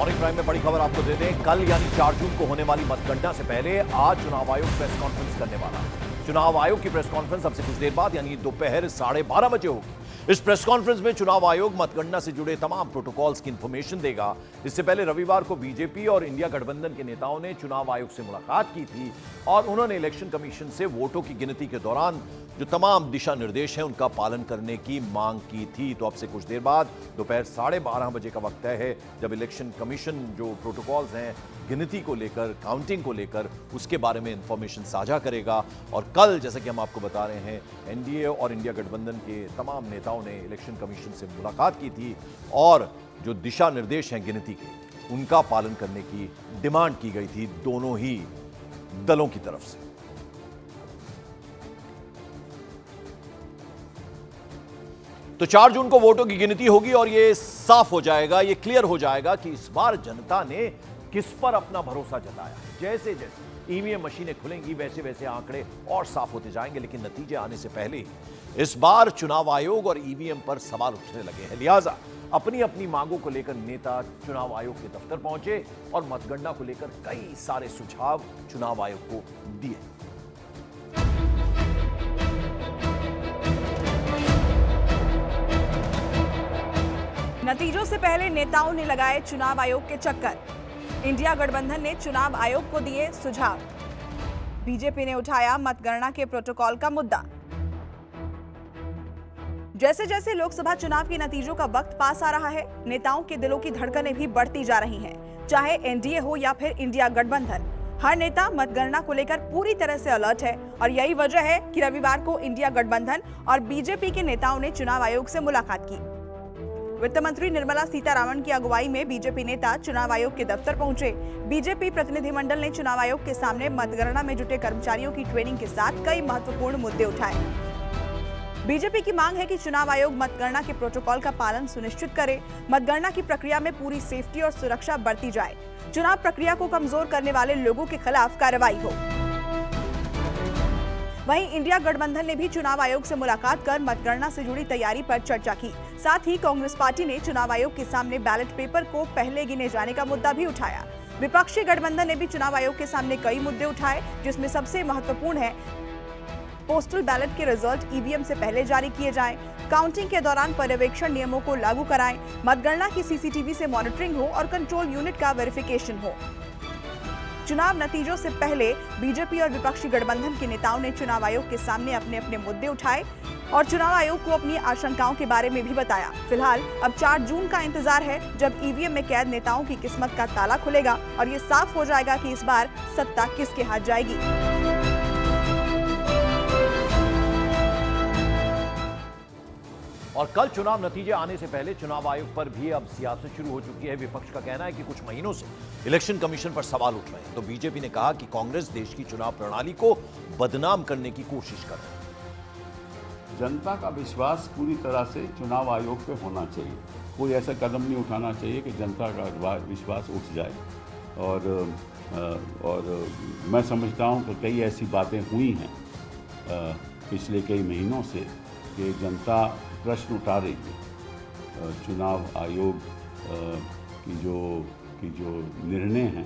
Morning prime में बड़ी खबर आपको दे दें। कल यानी 4 जून को होने वाली मतगणना से पहले आज चुनाव आयोग प्रेस कॉन्फ्रेंस करने वाला। चुनाव आयोग की प्रेस कॉन्फ्रेंस अब से कुछ देर बाद यानी दोपहर 12:30 बजे होगी। इस प्रेस कॉन्फ्रेंस में चुनाव आयोग मतगणना से जुड़े तमाम प्रोटोकॉल्स की इंफॉर्मेशन देगा। इससे पहले रविवार को बीजेपी और इंडिया गठबंधन के नेताओं ने चुनाव आयोग से मुलाकात की थी और उन्होंने इलेक्शन कमीशन से वोटों की गिनती के दौरान जो तमाम दिशा निर्देश हैं उनका पालन करने की मांग की थी। तो अब से कुछ देर बाद दोपहर 12:30 बजे का वक्त तय है जब इलेक्शन कमीशन जो प्रोटोकॉल्स हैं गिनती को लेकर, काउंटिंग को लेकर, उसके बारे में इंफॉर्मेशन साझा करेगा। और कल जैसे कि हम आपको बता रहे हैं, एनडीए और इंडिया गठबंधन के तमाम नेताओं ने इलेक्शन कमीशन से मुलाकात की थी और जो दिशा निर्देश हैं गिनती के, उनका पालन करने की डिमांड की गई थी दोनों ही दलों की तरफ से। तो 4 जून को वोटों की गिनती होगी और यह साफ हो जाएगा, यह क्लियर हो जाएगा कि इस बार जनता ने किस पर अपना भरोसा जताया। जैसे जैसे ईवीएम मशीनें खुलेंगी वैसे वैसे आंकड़े और साफ होते जाएंगे, लेकिन नतीजे आने से पहले ही इस बार चुनाव आयोग और ईवीएम पर सवाल उठने लगे हैं। लिहाजा अपनी अपनी मांगों को लेकर नेता चुनाव आयोग के दफ्तर पहुंचे और मतगणना को लेकर कई सारे सुझाव चुनाव आयोग को दिए। नतीजों से पहले नेताओं ने लगाए चुनाव आयोग के चक्कर। इंडिया गठबंधन ने चुनाव आयोग को दिए सुझाव। बीजेपी ने उठाया मतगणना के प्रोटोकॉल का मुद्दा। जैसे जैसे लोकसभा चुनाव के नतीजों का वक्त पास आ रहा है, नेताओं के दिलों की धड़कनें भी बढ़ती जा रही हैं। चाहे एनडीए हो या फिर इंडिया गठबंधन, हर नेता मतगणना को लेकर पूरी तरह से अलर्ट है और यही वजह है कि रविवार को इंडिया गठबंधन और बीजेपी के नेताओं ने चुनाव आयोग से मुलाकात की। वित्त मंत्री निर्मला सीतारमण की अगुवाई में बीजेपी नेता चुनाव आयोग के दफ्तर पहुंचे। बीजेपी प्रतिनिधिमंडल ने चुनाव आयोग के सामने मतगणना में जुटे कर्मचारियों की ट्रेनिंग के साथ कई महत्वपूर्ण मुद्दे उठाए। बीजेपी की मांग है कि चुनाव आयोग मतगणना के प्रोटोकॉल का पालन सुनिश्चित करे, मतगणना की प्रक्रिया में पूरी सेफ्टी और सुरक्षा बरती जाए, चुनाव प्रक्रिया को कमजोर करने वाले लोगों के खिलाफ कार्रवाई हो। वहीं इंडिया गठबंधन ने भी चुनाव आयोग से मुलाकात कर मतगणना से जुड़ी तैयारी पर चर्चा की। साथ ही कांग्रेस पार्टी ने चुनाव आयोग के सामने बैलेट पेपर को पहले गिने जाने का मुद्दा भी उठाया। विपक्षी गठबंधन ने भी चुनाव आयोग के सामने कई मुद्दे उठाए, जिसमें सबसे महत्वपूर्ण है पोस्टल बैलेट के रिजल्ट ईवीएम से पहले जारी किए जाएं, काउंटिंग के दौरान पर्यवेक्षण नियमों को लागू कराएं, मतगणना की सीसीटीवी से मॉनिटरिंग हो और कंट्रोल यूनिट का वेरिफिकेशन हो। चुनाव नतीजों से पहले बीजेपी और विपक्षी गठबंधन के नेताओं ने चुनाव आयोग के सामने अपने अपने मुद्दे उठाए और चुनाव आयोग को अपनी आशंकाओं के बारे में भी बताया। फिलहाल अब 4 जून का इंतजार है जब ईवीएम में कैद नेताओं की किस्मत का ताला खुलेगा और ये साफ हो जाएगा कि इस बार सत्ता किसके हाथ जाएगी। और कल चुनाव नतीजे आने से पहले चुनाव आयोग पर भी अब सियासत शुरू हो चुकी है। विपक्ष का कहना है कि कुछ महीनों से इलेक्शन कमीशन पर सवाल उठ रहे हैं। तो बीजेपी ने कहा कि कांग्रेस देश की चुनाव प्रणाली को बदनाम करने की कोशिश कर रही है। जनता का विश्वास पूरी तरह से चुनाव आयोग पे होना चाहिए। कोई ऐसा कदम नहीं उठाना चाहिए कि जनता का विश्वास उठ जाए। और मैं समझता हूँ कि कई ऐसी बातें हुई हैं पिछले कई महीनों से कि जनता प्रश्न उठा रही है। चुनाव आयोग की जो निर्णय हैं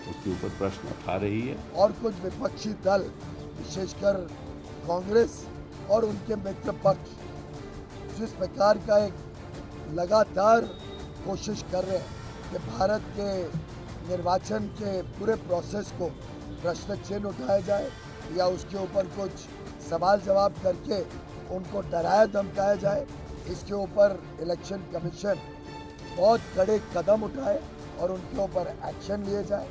उसके ऊपर प्रश्न उठा रही है। और कुछ विपक्षी दल, विशेषकर कांग्रेस और उनके मित्र पक्ष जिस प्रकार का एक लगातार कोशिश कर रहे हैं कि भारत के निर्वाचन के पूरे प्रोसेस को प्रश्न चिन्ह उठाया जाए या उसके ऊपर कुछ सवाल जवाब करके उनको डराया धमकाया जाए, इसके ऊपर इलेक्शन कमीशन बहुत कड़े कदम उठाए और उनके ऊपर एक्शन लिए जाए।